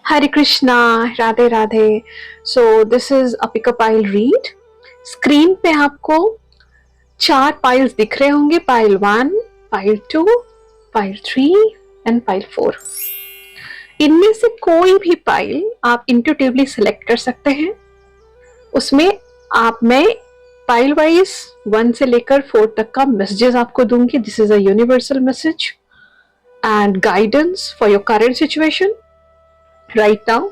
Hare Krishna, Radhe Radhe. So this is a pick up I'll read. Screen पे आपको 4 piles दिख रहे होंगे, pile 1, pile 2, pile 3 and pile 4. इनमें से कोई भी पाइल आप इंट्यूटिवली सिलेक्ट कर सकते हैं. उसमें मैं पाइल वाइज 1 से लेकर 4 तक का मैसेजेस आपको दूंगी. This is a universal message and guidance for your current situation right now.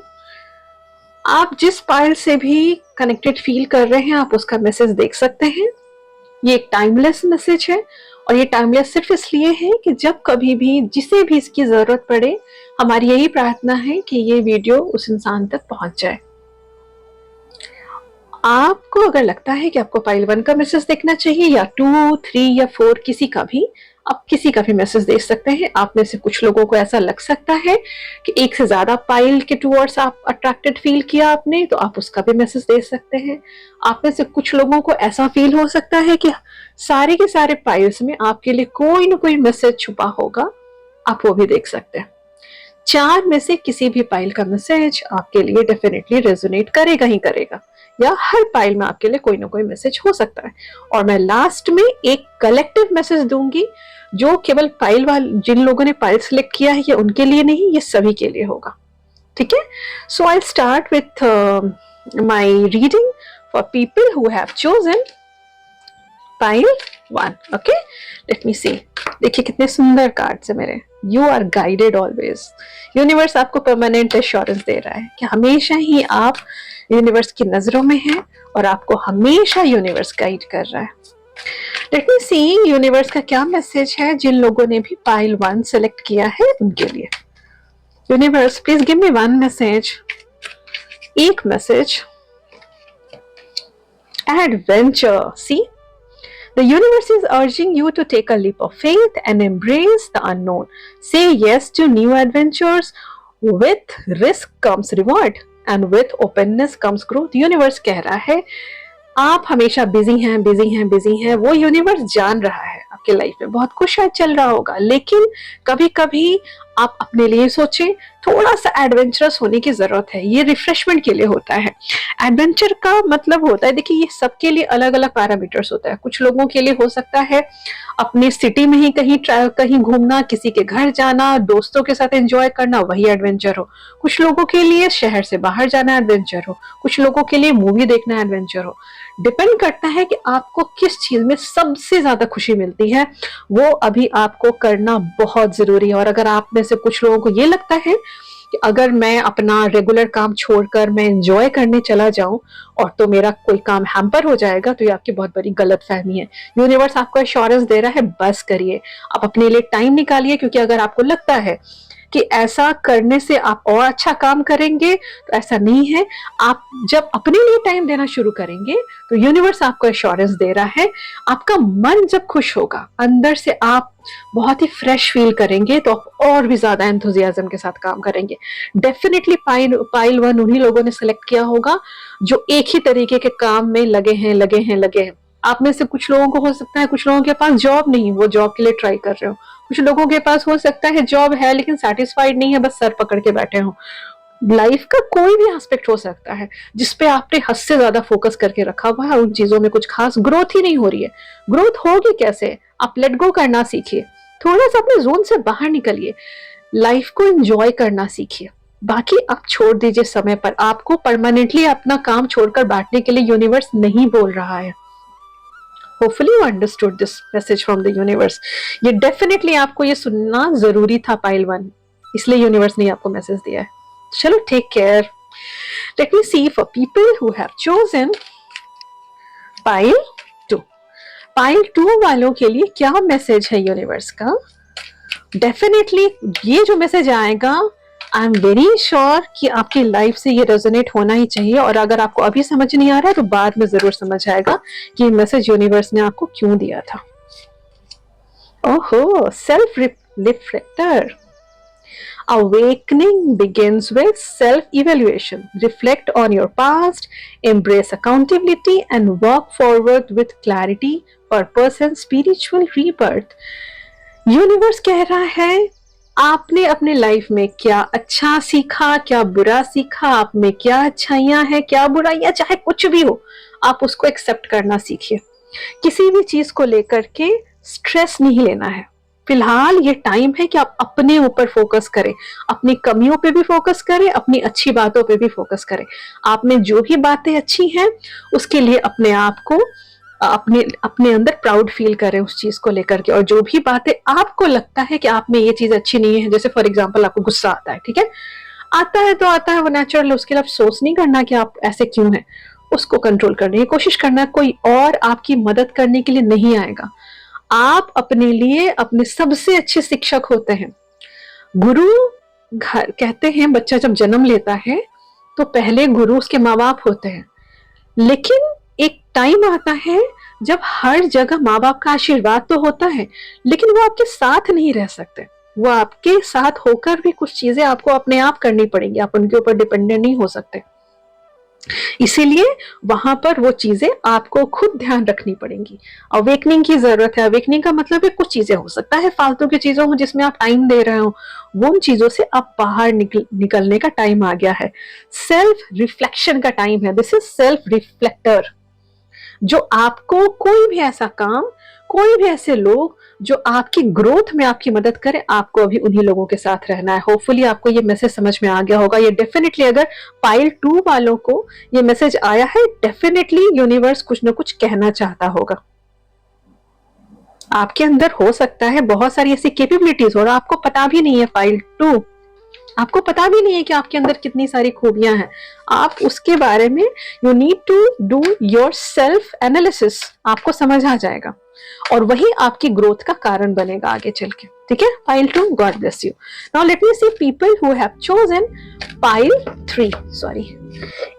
आप जिस पाइल से भी कनेक्टेड फील कर रहे हैं आप उसका मैसेज देख सकते हैं. ये एक टाइमलेस मैसेज है और ये टाइमलेस सिर्फ इसलिए है कि जब कभी भी जिसे भी इसकी जरूरत पड़े, हमारी यही प्रार्थना है कि ये वीडियो उस इंसान तक पहुंच जाए. आपको अगर लगता है कि आपको पाइल 1 का मैसेज देखना चाहिए या 2, 3 या 4 किसी का भी, आप किसी का भी मैसेज देख सकते हैं. आप में से कुछ लोगों को ऐसा लग सकता है कि एक से ज्यादा पाइल के टूवर्ड्स आप अट्रैक्टेड फील किया आपने, तो आप उसका भी मैसेज दे सकते हैं. आप में से कुछ लोगों को ऐसा फील हो सकता है कि सारे के सारे पाइल्स में आपके लिए कोई ना कोई मैसेज छुपा होगा, आप वो भी देख सकते हैं. 4 में से किसी भी पाइल का मैसेज आपके लिए डेफिनेटली रेजोनेट करेगा ही करेगा, या हर पाइल में आपके लिए कोई ना कोई मैसेज हो सकता है. और मैं लास्ट में एक कलेक्टिव मैसेज दूंगी जो केवल पाइल वाले, जिन लोगों ने पाइल सिलेक्ट किया है ये उनके लिए नहीं, ये सभी के लिए होगा. ठीक है. So I start with my reading for people who have chosen pile 1. Okay, let me see. देखिए कितने सुंदर कार्ड्स है मेरे. You are guided always. Universe आपको परमानेंट एश्योरेंस दे रहा है कि हमेशा ही आप यूनिवर्स की नजरों में हैं और आपको हमेशा यूनिवर्स गाइड कर रहा है. लेट मी सी यूनिवर्स का क्या मैसेज है जिन लोगों ने भी पाइल 1 सेलेक्ट किया है उनके लिए. Universe please give me 1 message. एक message. Adventure. See, the universe is urging you to take a leap of faith and embrace the unknown. Say yes to new adventures. With risk comes reward and with openness comes growth. Universe कह रहा है आप हमेशा busy हैं, busy हैं, busy हैं. वो universe जान रहा है आपके लाइफ में बहुत कुछ शायद चल रहा होगा, लेकिन कभी कभी आप अपने लिए सोचें, थोड़ा सा एडवेंचरस होने की जरूरत है. ये रिफ्रेशमेंट के लिए होता है. एडवेंचर का मतलब होता है, देखिए ये सबके लिए अलग अलग पैरामीटर्स होता है. कुछ लोगों के लिए हो सकता है अपने सिटी में ही कहीं घूमना, किसी के घर जाना, दोस्तों के साथ एंजॉय करना, वही एडवेंचर हो. कुछ लोगों के लिए शहर से बाहर जाना एडवेंचर हो. कुछ लोगों के लिए मूवी देखना एडवेंचर हो. डिपेंड करता है कि आपको किस चीज में सबसे ज्यादा खुशी मिलती है, वो अभी आपको करना बहुत जरूरी है. और अगर आप में से कुछ लोगों को ये लगता है कि अगर मैं अपना रेगुलर काम छोड़कर मैं एंजॉय करने चला जाऊं और तो मेरा कोई काम हैम्पर हो जाएगा, तो ये आपकी बहुत बड़ी गलतफहमी है. यूनिवर्स आपको एश्योरेंस दे रहा है, बस करिए, आप अपने लिए टाइम निकालिए. क्योंकि अगर आपको लगता है कि ऐसा करने से आप और अच्छा काम करेंगे, तो ऐसा नहीं है. आप जब अपने लिए टाइम देना शुरू करेंगे तो यूनिवर्स आपको एश्योरेंस दे रहा है, आपका मन जब खुश होगा, अंदर से आप बहुत ही फ्रेश फील करेंगे, तो आप और भी ज्यादा एंथुजियाज्म के साथ काम करेंगे. डेफिनेटली पाइल 1 उन्हीं लोगों ने सेलेक्ट किया होगा जो एक ही तरीके के काम में लगे हैं. आप में से कुछ लोगों को हो सकता है, कुछ लोगों के पास जॉब नहीं, वो जॉब के लिए ट्राई कर रहे हो. कुछ लोगों के पास हो सकता है जॉब है लेकिन सेटिस्फाइड नहीं है, बस सर पकड़ के बैठे हो. लाइफ का कोई भी एस्पेक्ट हो सकता है जिसपे आपने हद से ज्यादा फोकस करके रखा हुआ है, उन चीजों में कुछ खास ग्रोथ ही नहीं हो रही है. ग्रोथ होगी कैसे? आप लेट गो करना सीखिए, थोड़ा सा अपने जोन से बाहर निकलिए, लाइफ को एंजॉय करना सीखिए. बाकी आप छोड़ दीजिए समय पर. आपको परमानेंटली अपना काम छोड़कर बैठने के लिए यूनिवर्स नहीं बोल रहा है. Hopefully you understood this message from the universe. ये डेफिनेटली आपको ये सुनना जरूरी था पाइल 1, इसलिए यूनिवर्स ने आपको मैसेज दिया है. चलो, take care. Let me see for people who have chosen pile 2. Pile 2 वालों के लिए क्या मैसेज है यूनिवर्स का? डेफिनेटली ये जो मैसेज आएगा, आई एम वेरी श्योर कि आपकी लाइफ से ये रेजोनेट होना ही चाहिए. और अगर आपको अभी समझ नहीं आ रहा है तो बाद में जरूर समझ आएगा कि मैसेज यूनिवर्स ने आपको क्यों दिया था. ओहो, self reflector. Awakening begins with self-evaluation. Reflect on your past, embrace accountability, and work forward with clarity, purpose, and spiritual rebirth. Universe कह रहा है आपने अपने लाइफ में क्या अच्छा सीखा, क्या बुरा सीखा, आप में क्या अच्छाइयां हैं, क्या बुराइयां, चाहे कुछ भी हो, आप उसको एक्सेप्ट करना सीखिए। किसी भी चीज को लेकर के स्ट्रेस नहीं लेना है। फिलहाल ये टाइम है कि आप अपने ऊपर फोकस करें, अपनी कमियों पे भी फोकस करें, अपनी अच्छी बातों पे भी फोकस करें। आप में जो भी बातें अच्छी हैं उसके लिए अपने आप को अपने अपने अंदर प्राउड फील करें उस चीज को लेकर के। और जो भी बातें आपको लगता है कि आप में ये चीज अच्छी नहीं है, जैसे फॉर एग्जाम्पल आपको गुस्सा आता है, ठीक है, आता है तो आता है, वो नेचुरल है, उसके लिए आप सोच नहीं करना कि आप ऐसे क्यों हैं, उसको कंट्रोल करने की कोशिश करना। कोई और आपकी मदद करने के लिए नहीं आएगा। आप अपने लिए अपने सबसे अच्छे शिक्षक होते हैं। गुरु घर कहते हैं, बच्चा जब जन्म लेता है तो पहले गुरु उसके माँ बाप होते हैं, लेकिन एक टाइम आता है जब हर जगह माँ बाप का आशीर्वाद तो होता है, लेकिन वो आपके साथ नहीं रह सकते। वो आपके साथ होकर भी कुछ चीजें आपको अपने आप करनी पड़ेंगी, आप उनके ऊपर डिपेंडेंट नहीं हो सकते। इसीलिए वहां पर वो चीजें आपको खुद ध्यान रखनी पड़ेंगी। अवेकनिंग की जरूरत है। अवेकनिंग का मतलब है कुछ चीजें हो सकता है फालतू की चीजों में जिसमें आप टाइम दे रहे हो, वो उन चीजों से आप बाहर निकलने का टाइम आ गया है। सेल्फ रिफ्लेक्शन का टाइम है। This is self reflector. जो आपको कोई भी ऐसा काम, कोई भी ऐसे लोग जो आपकी ग्रोथ में आपकी मदद करे, आपको अभी उन्हीं लोगों के साथ रहना है। होपफुली आपको ये मैसेज समझ में आ गया होगा। ये डेफिनेटली अगर पाइल 2 वालों को ये मैसेज आया है, डेफिनेटली यूनिवर्स कुछ ना कुछ कहना चाहता होगा। आपके अंदर हो सकता है बहुत सारी ऐसी कैपेबिलिटीज और आपको पता भी नहीं है। पाइल 2, आपको पता भी नहीं है कि आपके अंदर कितनी सारी खूबियां हैं। आप उसके बारे में you need to do your self analysis. आपको समझ आ जाएगा और वही आपकी ग्रोथ का कारण बनेगा आगे चल के। ठीक है, pile 2, God bless you. Now let me see people who have chosen pile 3। Sorry,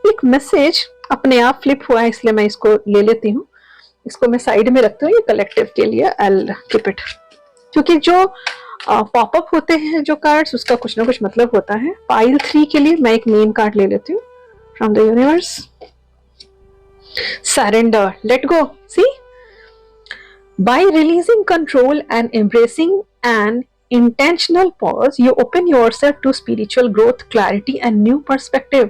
एक मैसेज अपने आप फ्लिप हुआ है, इसलिए मैं इसको ले लेती हूँ। इसको मैं साइड में रखती हूँ, ये कलेक्टिव के लिए। आई विल कीप इट, क्योंकि जो पॉपअप होते हैं जो कार्ड्स, उसका कुछ ना कुछ मतलब होता है। पाइल 3 के लिए मैं एक मेन कार्ड ले लेती हूँ from the universe. Surrender, let go. See, by releasing control and embracing an intentional pause, you open yourself to spiritual growth, clarity and new perspective.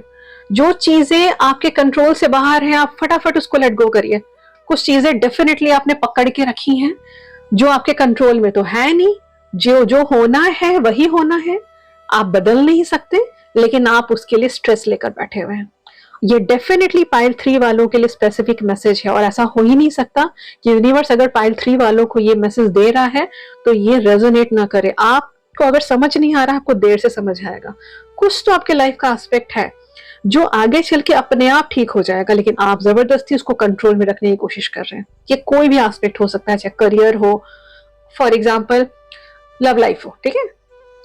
जो चीजें आपके कंट्रोल से बाहर हैं, आप फटाफट उसको लेट गो करिए। कुछ चीजें डेफिनेटली आपने पकड़ के रखी हैं जो आपके कंट्रोल में तो है नहीं। जो जो होना है वही होना है, आप बदल नहीं सकते, लेकिन आप उसके लिए स्ट्रेस लेकर बैठे हुए हैं। ये डेफिनेटली पाइल 3 वालों के लिए स्पेसिफिक मैसेज है और ऐसा हो ही नहीं सकता कि यूनिवर्स अगर पाइल 3 वालों को ये मैसेज दे रहा है तो ये रेजोनेट ना करे। आपको अगर समझ नहीं आ रहा, आपको देर से समझ आएगा। कुछ तो आपके लाइफ का एस्पेक्ट है जो आगे चल के अपने आप ठीक हो जाएगा, लेकिन आप जबरदस्ती उसको कंट्रोल में रखने की कोशिश कर रहे हैं। ये कोई भी एस्पेक्ट हो सकता है, चाहे करियर हो, फॉर एग्जाम्पल लव लाइफ हो। ठीक है,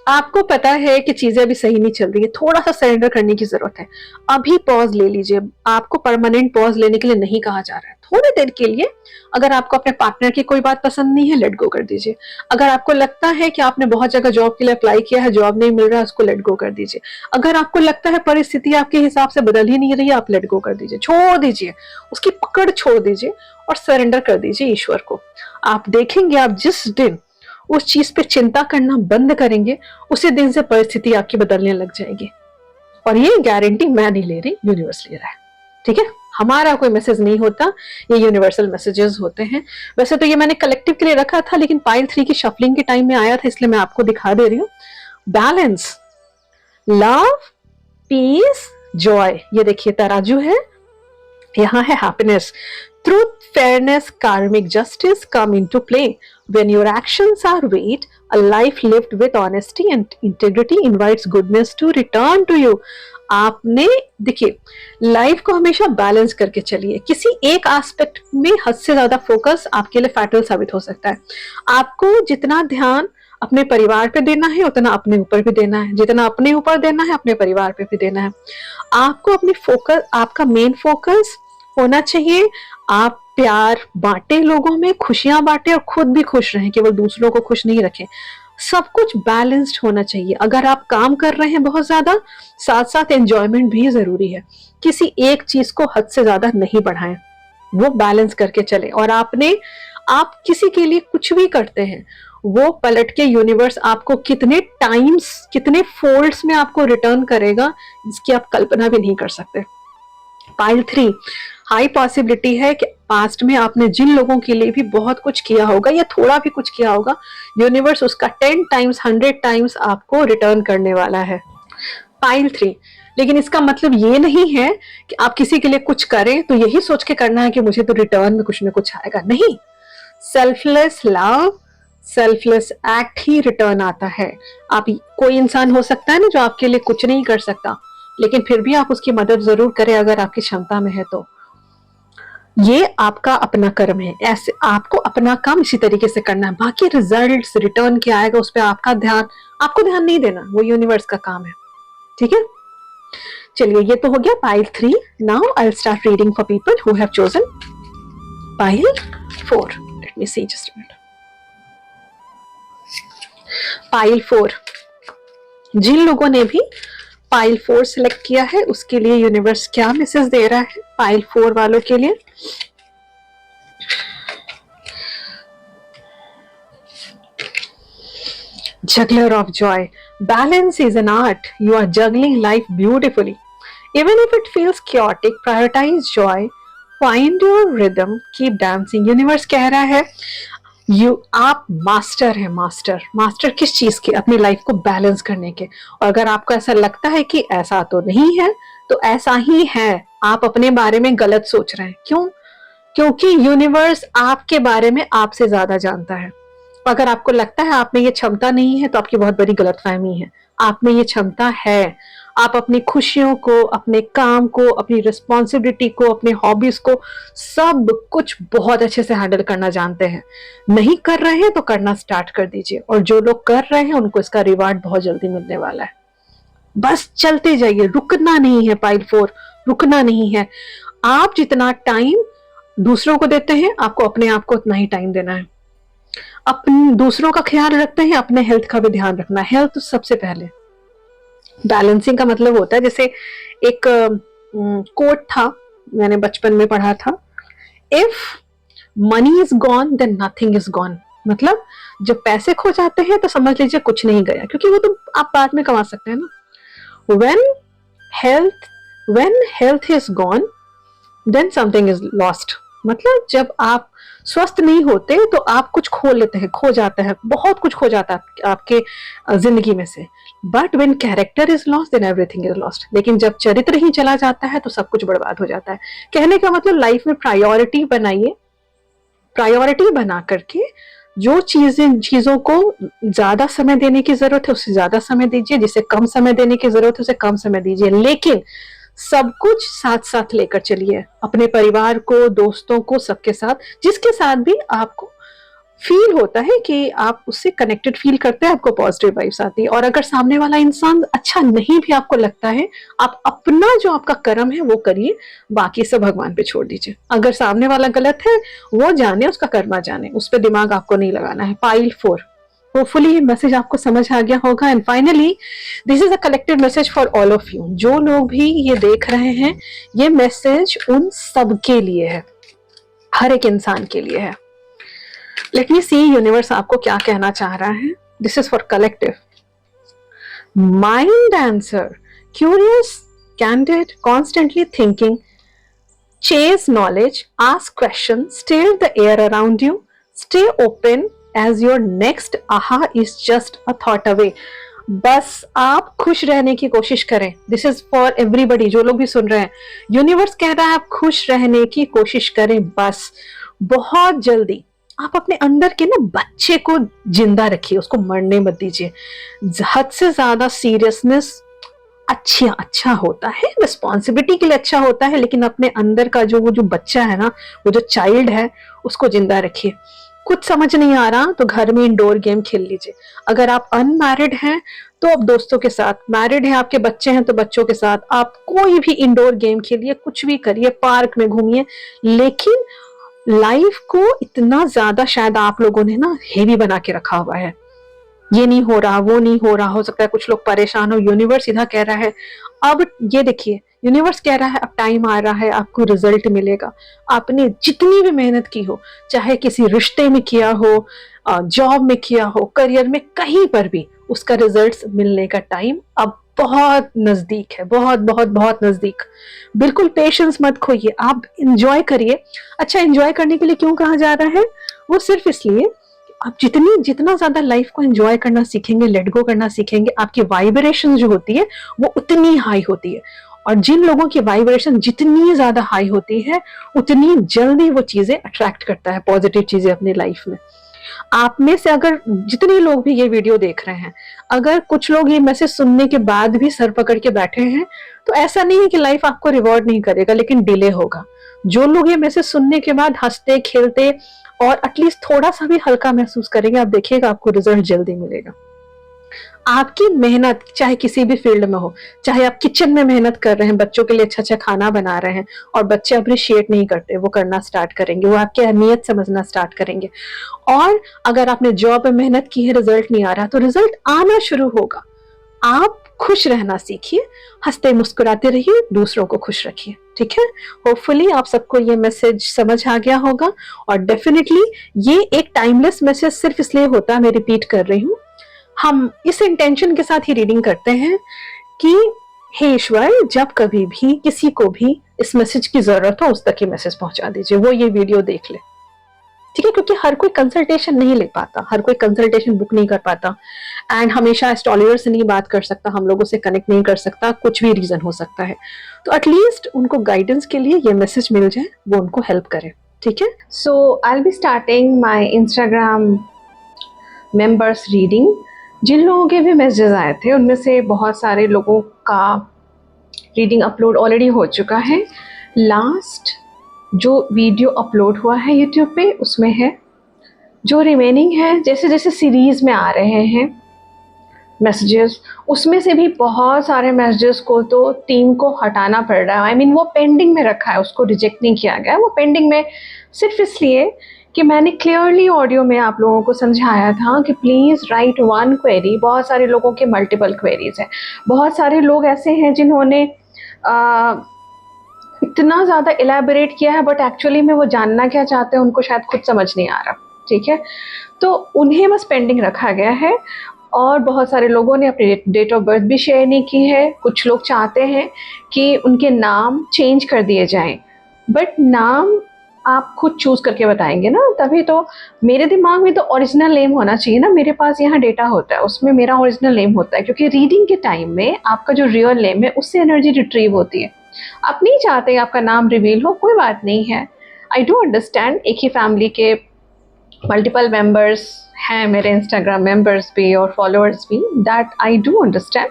आपको पता है कि चीजें अभी सही नहीं चल रही है, थोड़ा सा सरेंडर करने की जरूरत है। अभी पॉज ले लीजिए। आपको परमानेंट पॉज लेने के लिए नहीं कहा जा रहा है, थोड़ी देर के लिए। अगर आपको अपने पार्टनर की कोई बात पसंद नहीं है, लेट गो कर दीजिए। अगर आपको लगता है कि आपने बहुत जगह जॉब के लिए अप्लाई किया है, जॉब नहीं मिल रहा है, उसको लेट गो कर दीजिए। अगर आपको लगता है परिस्थिति आपके हिसाब से बदल ही नहीं रही है, आप लेट गो कर दीजिए, छोड़ दीजिए, उसकी पकड़ छोड़ दीजिए और सरेंडर कर दीजिए ईश्वर को। आप देखेंगे, आप जिस दिन उस चीज पे चिंता करना बंद करेंगे, उसी दिन से परिस्थिति आपकी बदलने लग जाएगी। और ये गारंटी मैं नहीं ले रही, यूनिवर्स ले रहा है। ठीक है, हमारा कोई मैसेज नहीं होता, ये यूनिवर्सल मैसेजेस होते हैं। वैसे तो ये मैंने कलेक्टिव के लिए रखा था, लेकिन पाइल 3 की शफलिंग के टाइम में आया था, इसलिए मैं आपको दिखा दे रही हूँ। Balance, love, peace, joy. ये देखिए तराजू है, यहाँ है happiness. Truth, fairness, karmic justice come into play. When your actions are weighed, a life lived with honesty and integrity invites goodness to return to you. आपने देखिए, लाइफ को हमेशा बैलेंस करके चलिए। किसी एक एस्पेक्ट में हद से ज्यादा फोकस आपके लिए फैटल साबित हो सकता है। आपको जितना ध्यान अपने परिवार पे देना है, उतना अपने ऊपर भी देना है। जितना अपने ऊपर देना है, अपने परिवार पे भी देना है। आपको अपनी फोकस, आपका मेन फोकस होना चाहिए, आप प्यार बांटे, लोगों में खुशियां बांटे और खुद भी खुश रहें, केवल दूसरों को खुश नहीं रखें। सब कुछ बैलेंस्ड होना चाहिए। अगर आप काम कर रहे हैं बहुत ज्यादा, साथ साथ एंजॉयमेंट भी जरूरी है। किसी एक चीज को हद से ज्यादा नहीं बढ़ाएं, वो बैलेंस करके चले। और आप किसी के लिए कुछ भी करते हैं, वो पलट के यूनिवर्स आपको कितने टाइम्स, कितने फोल्ड्स में आपको रिटर्न करेगा, इसकी आप कल्पना भी नहीं कर सकते। पाइल 3, हाई पॉसिबिलिटी है कि पास्ट में आपने जिन लोगों के लिए भी बहुत कुछ किया होगा या थोड़ा भी कुछ किया होगा, यूनिवर्स उसका 10 टाइम्स 100 टाइम्स आपको रिटर्न करने वाला है। पाइल 3, लेकिन इसका मतलब ये नहीं है कि आप किसी के लिए कुछ करें तो यही सोच के करना है कि मुझे तो रिटर्न में कुछ ना कुछ आएगा, नहीं। सेल्फलेस लव, सेल्फलेस एक्ट ही रिटर्न आता है। आप, कोई इंसान हो सकता है ना जो आपके लिए कुछ नहीं कर सकता, लेकिन फिर भी आप उसकी मदद जरूर करें अगर आपकी क्षमता में है तो। ये आपका अपना कर्म है, ऐसे आपको अपना काम इसी तरीके से करना है। बाकी रिजल्ट्स रिटर्न क्या आएगा उस पर आपको ध्यान नहीं देना, वो यूनिवर्स का काम है, ठीक है। चलिए, ये तो हो गया pile 3। Now I will start reading for people who have chosen pile 4। Let me see just a minute. Pile 4, जिन लोगों ने भी पाइल 4 सिलेक्ट किया है उसके लिए यूनिवर्स क्या मैसेज दे रहा है पाइल 4 वालों के लिए। Juggler of joy. Balance is an art. You are juggling life beautifully. Even if it feels chaotic, prioritize joy. Find your rhythm. Keep dancing. Universe कह रहा है आप मास्टर है, मास्टर किस चीज के? अपनी लाइफ को बैलेंस करने के। और अगर आपको ऐसा लगता है कि ऐसा तो नहीं है, तो ऐसा ही है, आप अपने बारे में गलत सोच रहे हैं। क्यों? क्योंकि यूनिवर्स आपके बारे में आपसे ज्यादा जानता है। अगर आपको लगता है आप में ये क्षमता नहीं है तो आपकी बहुत बड़ी गलतफहमी है। आप में ये क्षमता है। आप अपनी खुशियों को, अपने काम को, अपनी रिस्पॉन्सिबिलिटी को, अपने हॉबीज को, सब कुछ बहुत अच्छे से हैंडल करना जानते हैं। नहीं कर रहे हैं तो करना स्टार्ट कर दीजिए, और जो लोग कर रहे हैं उनको इसका रिवार्ड बहुत जल्दी मिलने वाला है। बस चलते जाइए, रुकना नहीं है पाइल 4, रुकना नहीं है। आप जितना टाइम दूसरों को देते हैं, आपको अपने आप को उतना ही टाइम देना है। अपने दूसरों का ख्याल रखते हैं, अपने हेल्थ का भी ध्यान रखना है। हेल्थ तो सबसे पहले। बैलेंसिंग का मतलब होता है, जैसे एक कोट था, मैंने बचपन में पढ़ा था, if money is gone then nothing is gone. मतलब जब पैसे खो जाते हैं तो समझ लीजिए कुछ नहीं गया, क्योंकि वो तो आप बाद में कमा सकते हैं ना। when health is gone then something is lost। मतलब जब आप स्वस्थ नहीं होते तो आप कुछ खो लेते हैं, खो जाता है, बहुत कुछ खो जाता है आपके जिंदगी में से। But when character is lost then everything is lost. लेकिन जब चरित्र ही चला जाता है तो सब कुछ बर्बाद हो जाता है। कहने का मतलब लाइफ में प्रायोरिटी बनाइए, प्रायोरिटी बना करके जो चीजों को ज्यादा समय देने की जरूरत है उससे ज्यादा समय दीजिए, जिसे कम समय देने की जरूरत है उसे कम समय दीजिए। लेकिन सब कुछ साथ साथ लेकर चलिए, अपने परिवार को, दोस्तों को, सबके साथ, जिसके साथ भी आपको फील होता है कि आप उससे कनेक्टेड फील करते हैं, आपको पॉजिटिव वाइब्स आती है। और अगर सामने वाला इंसान अच्छा नहीं भी आपको लगता है, आप अपना जो आपका कर्म है वो करिए, बाकी सब भगवान पे छोड़ दीजिए। अगर सामने वाला गलत है, वो जाने, उसका कर्मा जाने, उस पर दिमाग आपको नहीं लगाना है। पाइल 4, होपफुली ये मैसेज आपको समझ आ गया होगा। And finally this is a collective message for all of you. जो लोग भी ये देख रहे हैं, ये मैसेज उन सब के लिए है, हर एक इंसान के लिए है। लेट मी सी यूनिवर्स आपको क्या कहना चाह रहा है। This is for collective. Mind answer, curious, candid, constantly thinking, chase knowledge, ask questions, stir the air around you, stay open as your next aha is just a thought away। बस आप खुश रहने की कोशिश करें। दिस इज फॉर एवरीबडी, जो लोग भी सुन रहे हैं, यूनिवर्स कह रहा है आप खुश रहने की कोशिश करें। बस बहुत जल्दी आप अपने अंदर के ना बच्चे को जिंदा रखिए, उसको मरने मत दीजिए। हद से ज्यादा सीरियसनेस अच्छा होता है, रिस्पॉन्सिबिलिटी के लिए अच्छा होता है, लेकिन अपने अंदर का वो जो बच्चा है ना, वो जो चाइल्ड है, उसको जिंदा रखिए। कुछ समझ नहीं आ रहा तो घर में इंडोर गेम खेल लीजिए। अगर आप अनमैरिड हैं तो आप दोस्तों के साथ, मैरिड हैं, आपके बच्चे हैं तो बच्चों के साथ आप कोई भी इंडोर गेम खेलिए, कुछ भी करिए, पार्क में घूमिए। लेकिन लाइफ को इतना ज्यादा शायद आप लोगों ने ना हेवी बना के रखा हुआ है, ये नहीं हो रहा, वो नहीं हो रहा, हो सकता है कुछ लोग परेशान हो। यूनिवर्स सीधा कह रहा है, अब ये देखिए, यूनिवर्स कह रहा है अब टाइम आ रहा है, आपको रिजल्ट मिलेगा। आपने जितनी भी मेहनत की हो, चाहे किसी रिश्ते में किया हो, जॉब में किया हो, करियर में, कहीं पर भी उसका रिजल्ट्स मिलने का टाइम अब बहुत नजदीक है, बहुत बहुत बहुत नजदीक। बिल्कुल पेशेंस मत खोइए, आप इंजॉय करिए। अच्छा, इंजॉय करने के लिए क्यों कहा जा रहा है? वो सिर्फ इसलिए, आप जितना ज्यादा लाइफ को एंजॉय करना सीखेंगे, लेट गो करना सीखेंगे, आपकी वाइब्रेशन जो होती है वो उतनी हाई होती है। और जिन लोगों की वाइब्रेशन जितनी ज्यादा हाई होती है, उतनी जल्दी वो चीजें अट्रैक्ट करता है, पॉजिटिव चीजें अपनी लाइफ में। आप में से अगर जितने लोग भी ये वीडियो देख रहे हैं, अगर कुछ लोग ये मैसेज सुनने के बाद भी सर पकड़ के बैठे हैं, तो ऐसा नहीं है कि लाइफ आपको रिवॉर्ड नहीं करेगा, लेकिन डिले होगा। जो लोग ये मैसेज सुनने के बाद हंसते खेलते और एटलीस्ट थोड़ा सा भी हल्का महसूस करेंगे, आप देखिएगा आपको रिजल्ट जल्दी मिलेगा। आपकी मेहनत चाहे किसी भी फील्ड में हो, चाहे आप किचन में मेहनत कर रहे हैं, बच्चों के लिए अच्छा अच्छा खाना बना रहे हैं और बच्चे अप्रिशिएट नहीं करते, वो करना स्टार्ट करेंगे, वो आपकी अहमियत समझना स्टार्ट करेंगे। और अगर आपने जॉब में मेहनत की है, रिजल्ट नहीं आ रहा, तो रिजल्ट आना शुरू होगा। आप खुश रहना सीखिए, हंसते मुस्कुराते रहिए, दूसरों को खुश रखिए, ठीक है। होपफुली आप सबको ये मैसेज समझ आ गया होगा। और डेफिनेटली ये एक टाइमलेस मैसेज सिर्फ इसलिए होता है, मैं रिपीट कर रही हूँ, हम इस इंटेंशन के साथ ही रीडिंग करते हैं कि हे ईश्वर, जब कभी भी किसी को भी इस मैसेज की जरूरत हो, उस तक ये मैसेज पहुंचा दीजिए, वो ये वीडियो देख ले, ठीक है। क्योंकि हर कोई कंसल्टेशन नहीं ले पाता, हर कोई कंसल्टेशन बुक नहीं कर पाता, एंड हमेशा एस्ट्रोलॉजर से नहीं बात कर सकता, हम लोगों से कनेक्ट नहीं कर सकता, कुछ भी रीजन हो सकता है। तो एटलीस्ट उनको गाइडेंस के लिए ये मैसेज मिल जाए, वो उनको हेल्प करे, ठीक है। So I will be starting my Instagram members reading. जिन लोगों के भी मैसेजेस आए थे, उनमें से बहुत सारे लोगों का रीडिंग अपलोड ऑलरेडी हो चुका है। लास्ट जो वीडियो अपलोड हुआ है यूट्यूब पे, उसमें है। जो रिमेनिंग है, जैसे जैसे सीरीज़ में आ रहे हैं मैसेजेस, उसमें से भी बहुत सारे मैसेजेस को तो टीम को हटाना पड़ रहा है। आई मीन वो पेंडिंग में रखा है, उसको रिजेक्ट नहीं किया गया, वो पेंडिंग में सिर्फ इसलिए कि मैंने क्लियरली ऑडियो में आप लोगों को समझाया था कि प्लीज़ राइट वन क्वेरी। बहुत सारे लोगों के मल्टीपल क्वेरीज हैं, बहुत सारे लोग ऐसे हैं जिन्होंने इतना ज़्यादा एलैबोरेट किया है, बट एक्चुअली में वो जानना क्या चाहते हैं उनको शायद खुद समझ नहीं आ रहा, ठीक है। तो उन्हें बस पेंडिंग रखा गया है। और बहुत सारे लोगों ने अपनी डेट ऑफ बर्थ भी शेयर नहीं की है। कुछ लोग चाहते हैं कि उनके नाम चेंज कर दिए जाएं, बट नाम आप खुद चूज़ करके बताएंगे ना, तभी तो। मेरे दिमाग में तो ओरिजिनल नेम होना चाहिए ना, मेरे पास यहाँ डेटा होता है, उसमें मेरा ओरिजिनल नेम होता है, क्योंकि रीडिंग के टाइम में आपका जो रियल नेम है उससे एनर्जी रिट्रीव होती है। आप नहीं चाहते आपका नाम रिवील हो, कोई बात नहीं है, आई डू अंडरस्टैंड। एक ही फैमिली के मल्टीपल मेंबर्स हैं, मेरे इंस्टाग्राम मेंबर्स भी और फॉलोअर्स भी, दैट आई डू अंडरस्टैंड।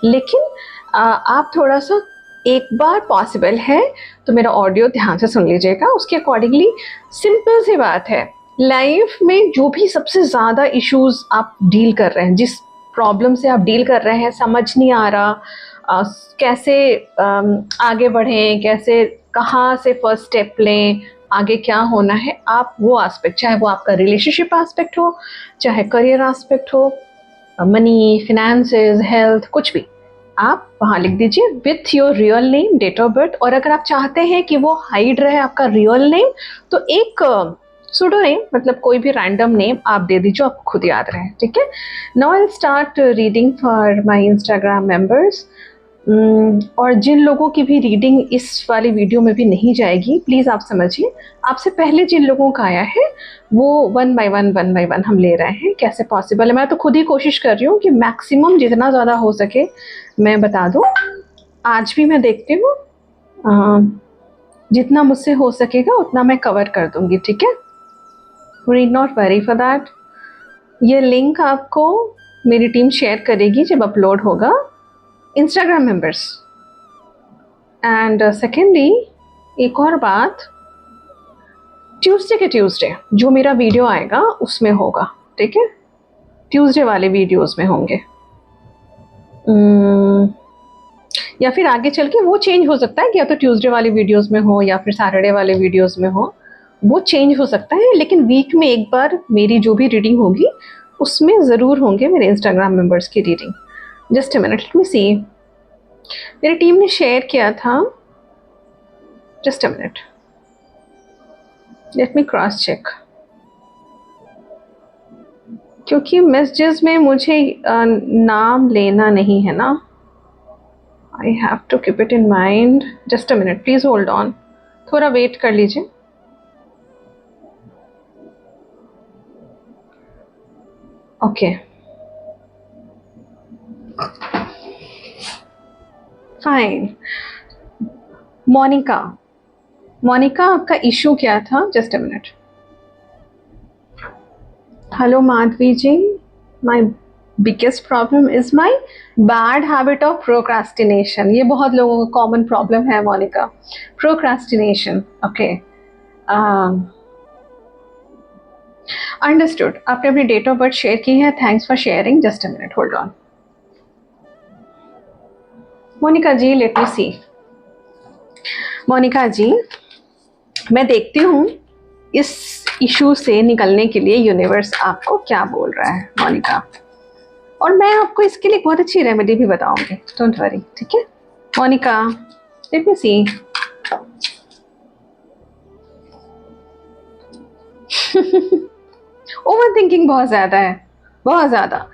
लेकिन आप थोड़ा सा, एक बार पॉसिबल है तो मेरा ऑडियो ध्यान से सुन लीजिएगा, उसके अकॉर्डिंगली। सिंपल सी बात है, लाइफ में जो भी सबसे ज़्यादा इश्यूज आप डील कर रहे हैं, जिस प्रॉब्लम से आप डील कर रहे हैं, समझ नहीं आ रहा कैसे आगे बढ़ें, कैसे कहाँ से फर्स्ट स्टेप लें, आगे क्या होना है, आप वो एस्पेक्ट, चाहे वो आपका रिलेशनशिप एस्पेक्ट हो, चाहे करियर एस्पेक्ट हो, मनी, फिनेंसेस, हेल्थ, कुछ भी, आप वहाँ लिख दीजिए with your real name, date of birth. और अगर आप चाहते हैं कि वो हाइड रहे आपका रियल नेम, तो एक सूडो नेम, मतलब कोई भी रैंडम नेम आप दे दीजिए, आपको खुद याद रहे, ठीक है। Now I will start reading for my Instagram members. और जिन लोगों की भी रीडिंग इस वाली वीडियो में भी नहीं जाएगी, प्लीज़ आप समझिए, आपसे पहले जिन लोगों का आया है वो वन बाय वन हम ले रहे हैं। कैसे पॉसिबल है, मैं तो खुद ही कोशिश कर रही हूँ कि मैक्सिमम जितना ज़्यादा हो सके मैं बता दूँ। आज भी मैं देखती हूँ, जितना मुझसे हो सकेगा उतना मैं कवर कर दूँगी, ठीक है। Need not worry for that. ये लिंक आपको मेरी टीम शेयर करेगी जब अपलोड होगा, इंस्टाग्राम मेंबर्स। एंड सेकेंडली, एक और बात, ट्यूसडे के ट्यूसडे जो मेरा वीडियो आएगा उसमें होगा, ठीक है। ट्यूसडे वाले वीडियोस में होंगे, या फिर आगे चल के वो चेंज हो सकता है कि या तो ट्यूसडे वाले वीडियोस में हो या फिर सैटरडे वाले वीडियोस में हो, वो चेंज हो सकता है। लेकिन वीक में एक बार मेरी जो भी रीडिंग होगी उसमें ज़रूर होंगे मेरे इंस्टाग्राम मेंबर्स की reading. Just a minute, let me see, मेरी टीम ने शेयर किया था, just a minute, let me cross. क्योंकि मैसेजेस में मुझे नाम लेना नहीं है ना. I have to keep it in mind. Just a minute please hold on. थोड़ा वेट कर लीजिए. Okay fine. मोनिका. मोनिका आपका इशू क्या था? Just a minute. Hello Madhavi ji. My biggest problem is my bad habit of procrastination. ये बहुत लोगों का कॉमन प्रॉब्लम है मोनिका. प्रोक्रास्टिनेशन. Okay understood. आपने अपनी डेट ऑफ बर्थ शेयर की है. Thanks for sharing. Just a minute hold on. Monica ji let me see. Monica ji मैं देखती हूँ इस इशू से निकलने के लिए यूनिवर्स आपको क्या बोल रहा है मोनिका. और मैं आपको इसके लिए बहुत अच्छी रेमेडी भी बताऊंगी. Don't worry. ठीक है मोनिका लेट मी सी. ओवर थिंकिंग बहुत ज्यादा है. बहुत ज्यादा.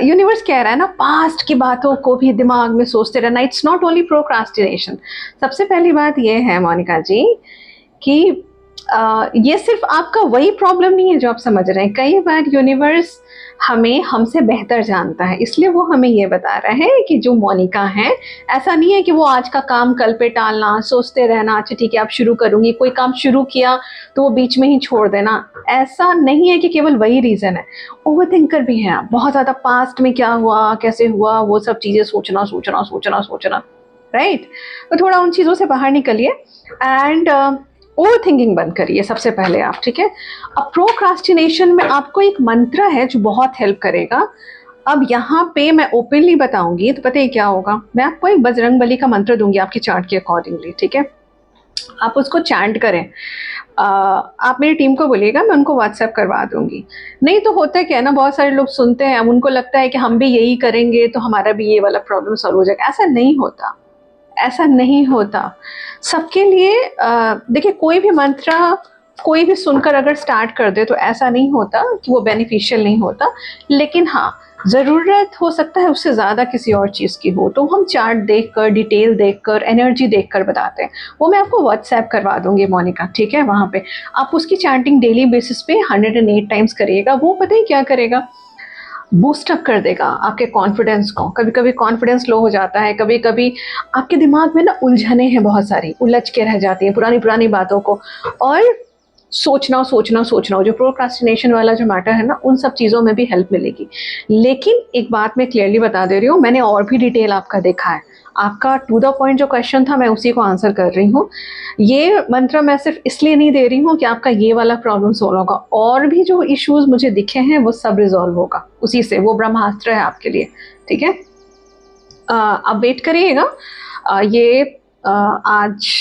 यूनिवर्स कह रहा है ना पास्ट की बातों को भी दिमाग में सोचते रहना. It's not only procrastination. सबसे पहली बात यह है मोनिका जी कि ये सिर्फ आपका वही प्रॉब्लम नहीं है जो आप समझ रहे हैं. कई बार यूनिवर्स हमें हमसे बेहतर जानता है, इसलिए वो हमें ये बता रहा है कि जो मोनिका है ऐसा नहीं है कि वो आज का काम कल पे टालना, सोचते रहना अच्छा ठीक है आप शुरू करूंगी, कोई काम शुरू किया तो वो बीच में ही छोड़ देना. ऐसा नहीं है कि केवल वही रीजन है. ओवर थिंकर भी है आप. बहुत ज्यादा पास्ट में क्या हुआ कैसे हुआ वो सब चीजें सोचना सोचना सोचना सोचना. राइट. तो थोड़ा उन चीजों से बाहर निकलिए एंड ओवर थिंकिंग बंद करिए सबसे पहले आप. ठीक है. अब प्रोक्रास्टिनेशन में आपको एक मंत्र है जो बहुत हेल्प करेगा. अब यहाँ पे मैं ओपनली बताऊंगी तो पता है क्या होगा. मैं आपको एक बजरंगबली का मंत्र दूंगी आपकी चार्ट के अकॉर्डिंगली. ठीक है. आप उसको चैंट करें. आप मेरी टीम को बोलिएगा मैं उनको व्हाट्सएप करवा दूंगी. नहीं तो होता है क्या है ना बहुत सारे लोग सुनते हैं उनको लगता है कि हम भी यही करेंगे तो हमारा भी ये वाला प्रॉब्लम सॉल्व हो जाएगा. ऐसा नहीं होता. ऐसा नहीं होता. सबके लिए देखिए कोई भी मंत्र कोई भी सुनकर अगर स्टार्ट कर दे तो ऐसा नहीं होता कि वो बेनिफिशियल नहीं होता. लेकिन हाँ ज़रूरत हो सकता है उससे ज़्यादा किसी और चीज़ की हो तो हम चार्ट देखकर डिटेल देखकर एनर्जी देखकर बताते हैं. वो मैं आपको व्हाट्सएप करवा दूंगी मोनिका. ठीक है. वहाँ पे आप उसकी चैंटिंग डेली बेसिस पे 108 टाइम्स करिएगा. वो पता ही क्या करेगा बूस्ट अप कर देगा आपके कॉन्फिडेंस को. कभी कभी कॉन्फिडेंस लो हो जाता है. कभी कभी आपके दिमाग में ना उलझने हैं बहुत सारी उलझ के रह जाती हैं पुरानी पुरानी बातों को. और सोचना सोचना सोचना जो प्रोक्रास्टिनेशन वाला जो मैटर है ना उन सब चीज़ों में भी हेल्प मिलेगी. लेकिन एक बात मैं क्लियरली बता दे रही हूँ मैंने और भी डिटेल आपका देखा है. आपका टू द पॉइंट जो क्वेश्चन था मैं उसी को आंसर कर रही हूँ. ये मंत्र मैं सिर्फ इसलिए नहीं दे रही हूँ कि आपका ये वाला प्रॉब्लम सोल्व होगा. और भी जो इश्यूज मुझे दिखे हैं वो सब रिजॉल्व होगा उसी से. वो ब्रह्मास्त्र है आपके लिए. ठीक है. आप वेट करिएगा. ये आज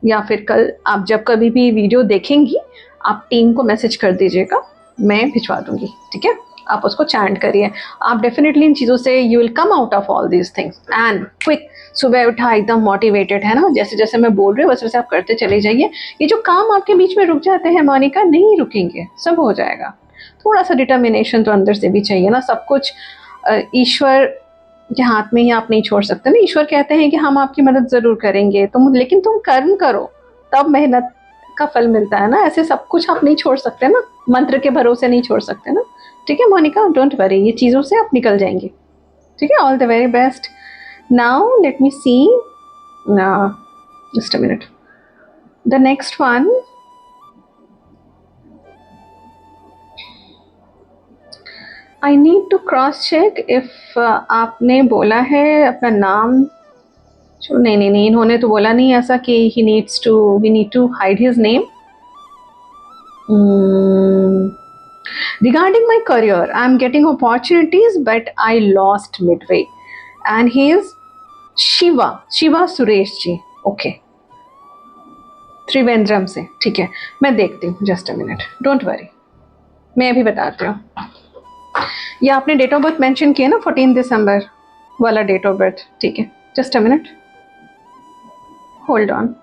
या फिर कल आप जब कभी भी वीडियो देखेंगी आप टीम को मैसेज कर दीजिएगा मैं भिजवा दूंगी. ठीक है. आप उसको चैंट करिए. आप डेफिनेटली इन चीज़ों से you will come out of all these things and quick. सुबह उठा एकदम मोटिवेटेड है ना जैसे जैसे मैं बोल रही हूँ वैसे वैसे आप करते चले जाइए. ये जो काम आपके बीच में रुक जाते हैं मोनिका नहीं रुकेंगे. सब हो जाएगा. थोड़ा सा डिटर्मिनेशन तो अंदर से भी चाहिए ना. सब कुछ ईश्वर के हाथ में ही आप नहीं छोड़ सकते ना. ईश्वर कहते हैं कि हम आपकी मदद जरूर करेंगे तुम लेकिन तुम कर्म करो तब मेहनत का फल मिलता है ना. ऐसे सब कुछ आप नहीं छोड़ सकते ना. मंत्र के भरोसे नहीं छोड़ सकते ना. ठीक है मोनिका डोंट वरी. ये चीज़ों से आप निकल जाएंगे. ठीक है. All the very best. Now let me see. Just a minute. The next one. I need to cross check if आपने बोला है अपना नाम. नहीं नहीं नहीं इन्होंने तो बोला नहीं ऐसा कि he needs to we need to hide his name. Regarding my career, I am getting opportunities, but I lost midway. And he is Shiva Suresh ji. Okay. Trivandrum से. ठीक है. मैं देखती हूँ. Just a minute. Don't worry. मैं अभी बताती हूँ. ये आपने डेट ऑफ बर्थ मेंशन किया ना 14 दिसंबर वाला डेट ऑफ बर्थ. ठीक है. Just a minute. Hold on.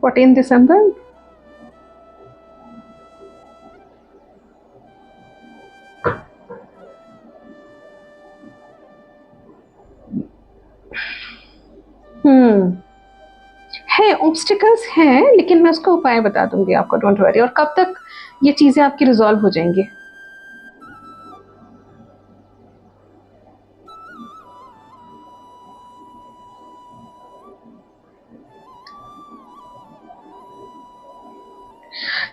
14 दिसंबर है, ऑब्स्टिकल्स हैं, लेकिन मैं उसका उपाय बता दूंगी आपको, डोंट वरी। और कब तक ये चीजें आपकी रिजॉल्व हो जाएंगी?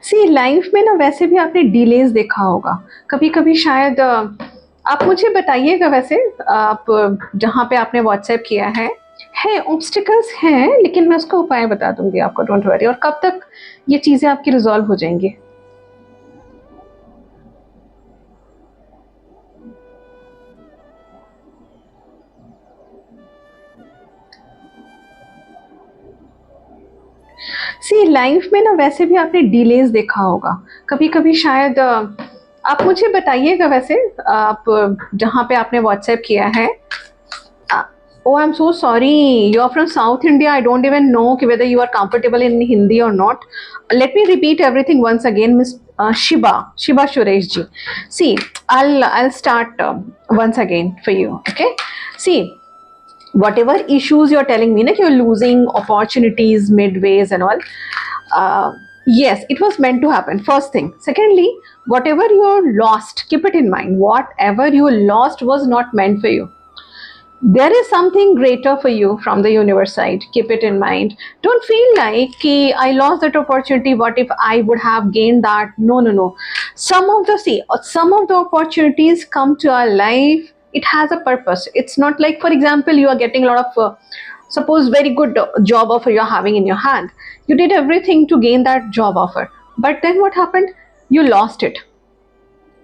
सी लाइफ में ना वैसे भी आपने डिलेज देखा होगा कभी कभी शायद। आप मुझे बताइएगा वैसे, आप जहाँ पे आपने व्हाट्सएप किया है, ऑब्स्टिकल्स हैं, लेकिन मैं उसका उपाय बता दूंगी आपको, डोंट वरी। और कब तक ये चीजें आपकी रिजॉल्व हो जाएंगी? सी लाइफ में ना वैसे भी आपने डिलेज देखा होगा कभी कभी शायद। आप मुझे बताइएगा वैसे, आप जहाँ पे आपने व्हाट्सएप किया है। Oh, I'm so sorry. You are from South India. I don't even know whether you are comfortable in Hindi or not. Let me repeat everything once again, Miss Shiba Suresh ji. See, I'll start once again for you. Okay. See, whatever issues you're telling me, like you're losing opportunities midways and all. Yes, it was meant to happen. First thing. Secondly, whatever you lost, keep it in mind. Whatever you lost was not meant for you. There is something greater for you from the universe side. Keep it in mind. Don't feel like I lost that opportunity. What if I would have gained that? No, no, no. Some of the opportunities come to our life. It has a purpose. It's not like, for example, you are getting a lot of suppose very good job offer you're having in your hand. You did everything to gain that job offer, but then what happened? You lost it.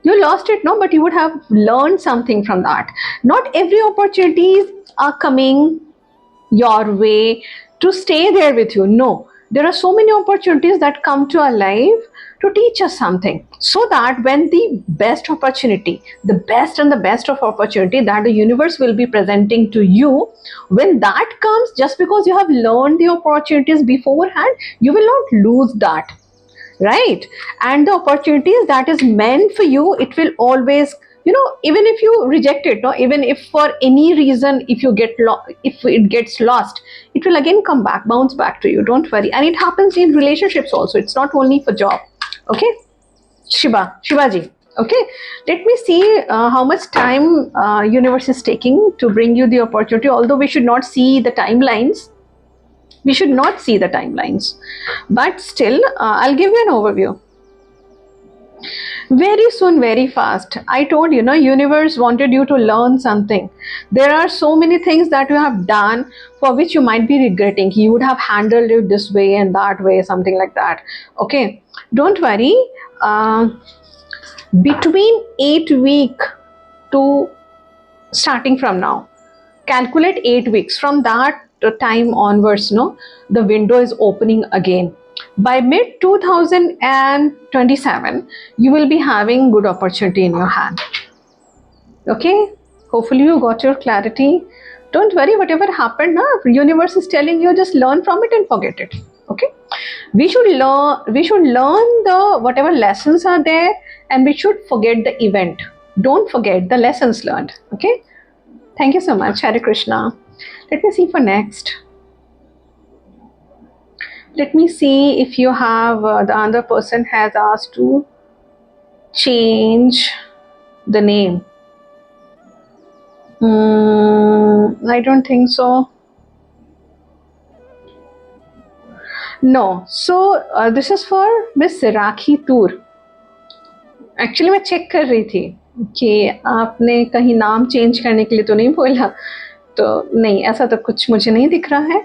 You lost it, no, but you would have learned something from that. Not every opportunities are coming your way to stay there with you. No, there are so many opportunities that come to our life to teach us something, so that when the best opportunity, the best and the best of opportunity that the universe will be presenting to you, when that comes, just because you have learned the opportunities beforehand, you will not lose that, right? And the opportunities that is meant for you, it will always, even if you reject it, no, even if for any reason, if you if it gets lost, it will again come back, bounce back to you, don't worry. And it happens in relationships also, it's not only for job. Okay, Shivaji. Okay, let me see how much time universe is taking to bring you the opportunity, although we should not see the timelines. We should not see the timelines, but still, I'll give you an overview. Very soon, very fast. I told you, no, universe wanted you to learn something. There are so many things that you have done for which you might be regretting. You would have handled it this way and that way, something like that. Okay, don't worry. uh, between 8 week to starting from now, calculate 8 weeks from that time onwards, no, the window is opening again. By mid 2027, you will be having good opportunity in your hand. Okay, hopefully you got your clarity. Don't worry, whatever happened, na, universe is telling you, just learn from it and forget it. Okay, we should learn the whatever lessons are there, and we should forget the event. Don't forget the lessons learned. Okay, thank you so much. Hare Krishna. Let me see for next. Let me see if you have the other person has asked to change the name. I don't think so. No. So this is for Miss Rakhi Tour. Actually मैं check कर रही थी कि आपने कहीं नाम change करने के लिए तो नहीं बोला, तो नहीं, ऐसा तो कुछ मुझे नहीं दिख रहा है।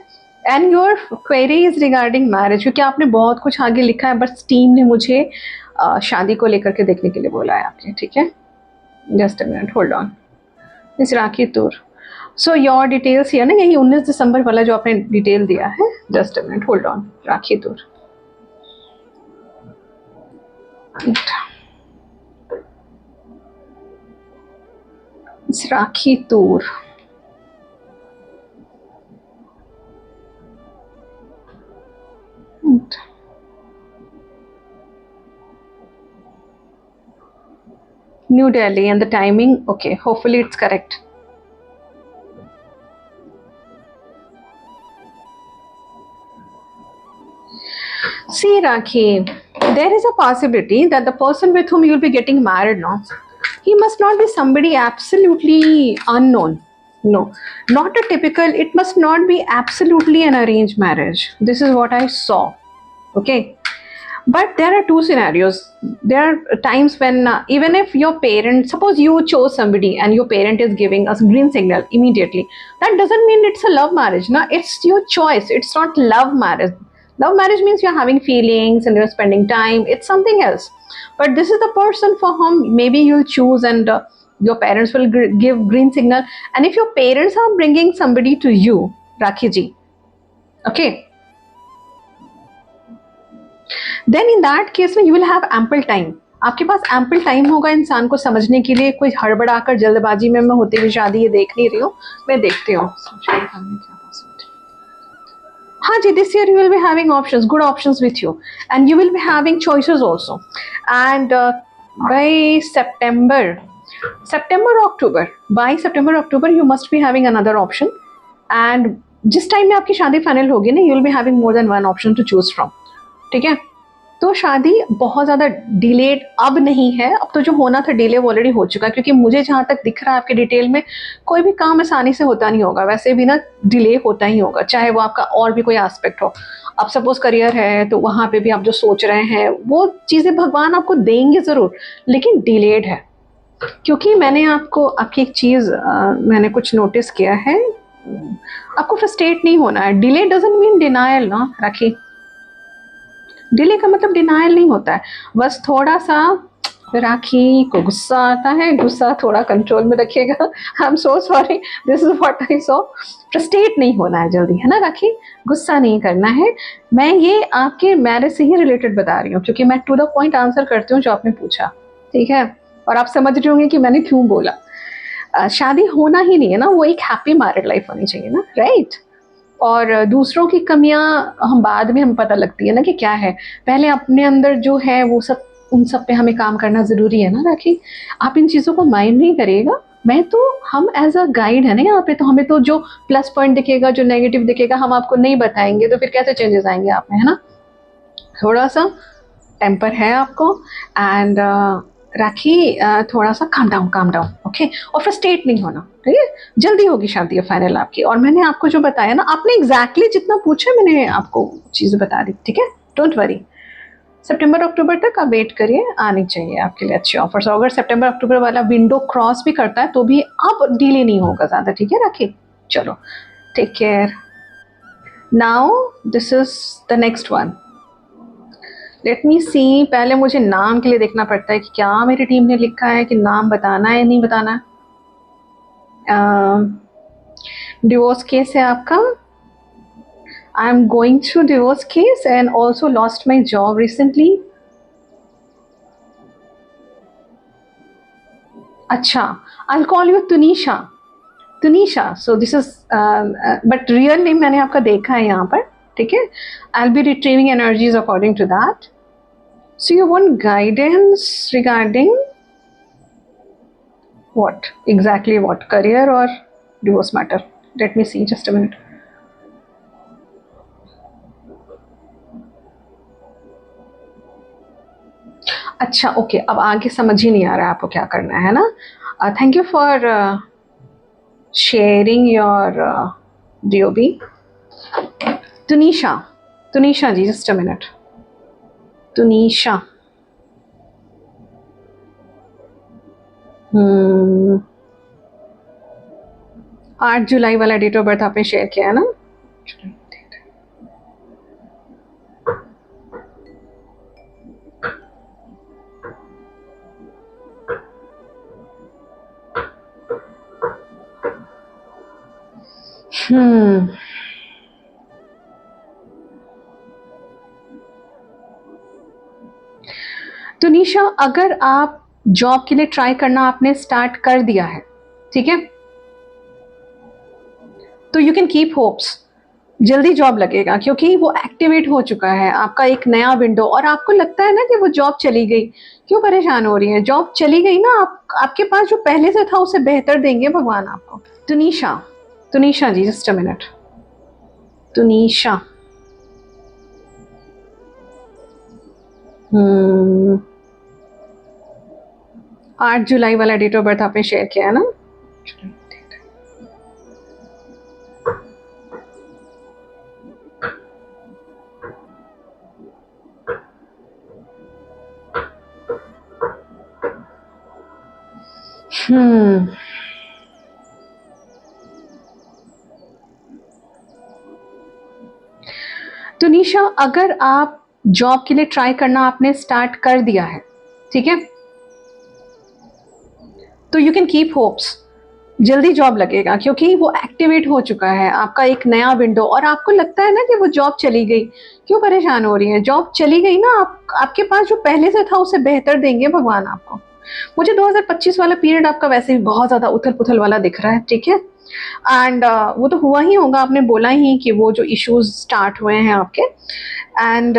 And your query is regarding marriage, क्योंकि आपने बहुत कुछ आगे लिखा है, बट टीम ने मुझे शादी को लेकर के देखने के लिए बोला है आपने, ठीक है? Just a minute, hold on. Miss rakhi Toor, so your details here ना, यही 19 दिसंबर वाला जो आपने डिटेल दिया है। Just a minute, hold on. Rakhi Toor, miss rakhi Toor, New Delhi, and the timing, okay, hopefully it's correct. See, Rakhi, there is a possibility that the person with whom you'll be getting married now, he must not be somebody absolutely unknown. No, not a typical, it must not be absolutely an arranged marriage. This is what I saw. Okay. But there are two scenarios. There are times when, even if your parent, suppose you chose somebody and your parent is giving us green signal immediately, that doesn't mean it's a love marriage. No, it's your choice. It's not love marriage. Love marriage means you're having feelings and you're spending time. It's something else. But this is the person for whom maybe you'll choose, and your parents will give green signal. And if your parents are bringing somebody to you, Rakhi ji, okay, then in that case में you will have ample time. आपके पास ample time होगा इंसान को समझने के लिए. कोई हड़बड़ाकर जल्दबाजी में मैं होती हुई शादी ये देख नहीं रही हूँ, मैं देखती हूँ. हाँ जी, this year you will be having options, good options with you, and you will be having choices also. And by September October you must be having another option. And जिस टाइम में आपकी शादी फाइनल होगी ना, you will be having more than one option to choose from. ठीक है, तो शादी बहुत ज़्यादा डिलेड अब नहीं है. अब तो जो होना था डिले वो ऑलरेडी हो चुका है, क्योंकि मुझे जहाँ तक दिख रहा है आपके डिटेल में कोई भी काम आसानी से होता नहीं होगा. वैसे भी ना डिले होता ही होगा, चाहे वो आपका और भी कोई एस्पेक्ट हो. अब सपोज करियर है तो वहाँ पे भी आप जो सोच रहे हैं वो चीज़ें भगवान आपको देंगे ज़रूर, लेकिन डिलेड है. क्योंकि मैंने आपको आपकी एक चीज़ मैंने कुछ नोटिस किया है, आपको फ्रस्ट्रेट नहीं होना है. डिले डजंट मीन डिनायल ना राखी. डिले का मतलब डिनायल नहीं होता है, बस थोड़ा सा राखी को गुस्सा आता है, गुस्सा थोड़ा कंट्रोल में रखिएगा. I am so sorry, this is what I saw. Frustrate नहीं होना है जल्दी, है ना राखी, गुस्सा नहीं करना है. मैं ये आपके मैरिज से ही रिलेटेड बता रही हूँ, क्योंकि मैं टू द पॉइंट आंसर करती हूँ जो आपने पूछा. ठीक है, और आप समझ रहे होंगे कि मैंने क्यों बोला. शादी होना ही नहीं है ना, वो एक हैप्पी मैरिड लाइफ होनी चाहिए ना, राइट. और दूसरों की कमियां हम बाद में हमें पता लगती है ना कि क्या है. पहले अपने अंदर जो है वो सब, उन सब पे हमें काम करना ज़रूरी है ना राखी. आप इन चीज़ों को माइंड नहीं करिएगा. मैं तो, हम एज अ गाइड है ना यहाँ पे, तो हमें तो जो प्लस पॉइंट दिखेगा, जो नेगेटिव दिखेगा, हम आपको नहीं बताएंगे तो फिर कैसे चेंजेस आएंगे आप में, है ना. थोड़ा सा टेम्पर है आपको. एंड राखी थोड़ा सा काम डाउन, ओके. और फ्रस्ट्रेट नहीं होना, ठीक है. जल्दी होगी शादी फाइनल आपकी. और मैंने आपको जो बताया ना, आपने एग्जैक्टली जितना पूछा मैंने आपको चीज़ें बता दी. ठीक है, डोंट वरी. सितंबर अक्टूबर तक आप वेट करिए, आनी चाहिए आपके लिए अच्छी ऑफर्स. अगर सितंबर अक्टूबर वाला विंडो क्रॉस भी करता है तो भी अब डिले नहीं होगा ज़्यादा. ठीक है राखी, चलो, take care. Now this is the next one. Let me see. पहले मुझे नाम के लिए देखना पड़ता है कि क्या मेरी टीम ने लिखा है, कि नाम बताना है नहीं बताना है. डिवोर्स केस है आपका. I am going through divorce case and also lost my job recently. अच्छा, I call you Tunisha. So this is, but real name मैंने आपका देखा है यहाँ पर. ठीक है, I will be retrieving energies according to that. So you want guidance regarding what? Exactly what? Career or divorce matter? Let me see, just a minute. अच्छा, okay, अब आगे समझ ही नहीं आ रहा है आपको क्या करना है ना. Thank you for sharing your DOB. Tunisha ji, just a minute. Tunisha, 8 जुलाई वाला डेट ऑफ बर्थ आपने शेयर किया है ना. तो निशा, अगर आप जॉब के लिए ट्राई करना आपने स्टार्ट कर दिया है, ठीक है, तो यू कैन कीप होप्स. जल्दी जॉब लगेगा, क्योंकि वो एक्टिवेट हो चुका है आपका एक नया विंडो. और आपको लगता है ना कि वो जॉब चली गई, क्यों परेशान हो रही है. जॉब चली गई ना, आपके पास जो पहले से था उससे बेहतर देंगे भगवान आपको. Tunisha ji, just a minute. Tunisha, 8 जुलाई वाला डेट ऑफ बर्थ आपने शेयर किया है ना? तो निशा, अगर आप जॉब के लिए ट्राई करना आपने स्टार्ट कर दिया है, ठीक है, तो यू कैन कीप होप्स, जल्दी जॉब लगेगा, क्योंकि वो एक्टिवेट हो चुका है आपका एक नया विंडो। और आपको लगता है ना कि वो जॉब चली गई, क्यों परेशान हो रही है? जॉब चली गई ना, आपके पास जो पहले से था उससे बेहतर देंगे भगवान आपको। मुझे 2025 वाला पीरियड आपका वैसे भी बहुत ज्यादा उथल पुथल वाला दिख रहा है, ठीक है। एंड वो तो हुआ ही होगा, आपने बोला ही कि वो जो इश्यूज स्टार्ट हुए हैं आपके। एंड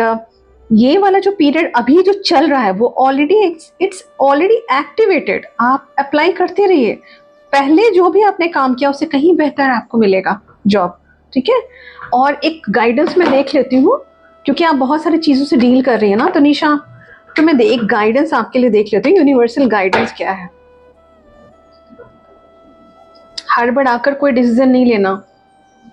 ये वाला जो पीरियड अभी जो चल रहा है वो ऑलरेडी इट्स ऑलरेडी एक्टिवेटेड। आप अप्लाई करते रहिए, पहले जो भी आपने काम किया उससे कहीं बेहतर आपको मिलेगा जॉब, ठीक है। और एक गाइडेंस मैं देख लेती हूँ, क्योंकि आप बहुत सारी चीज़ों से डील कर रही है ना तनिषा, तो मैं एक गाइडेंस आपके लिए देख लेती हूँ। यूनिवर्सल गाइडेंस क्या है? हड़बड़ाकर कोई डिसीजन नहीं लेना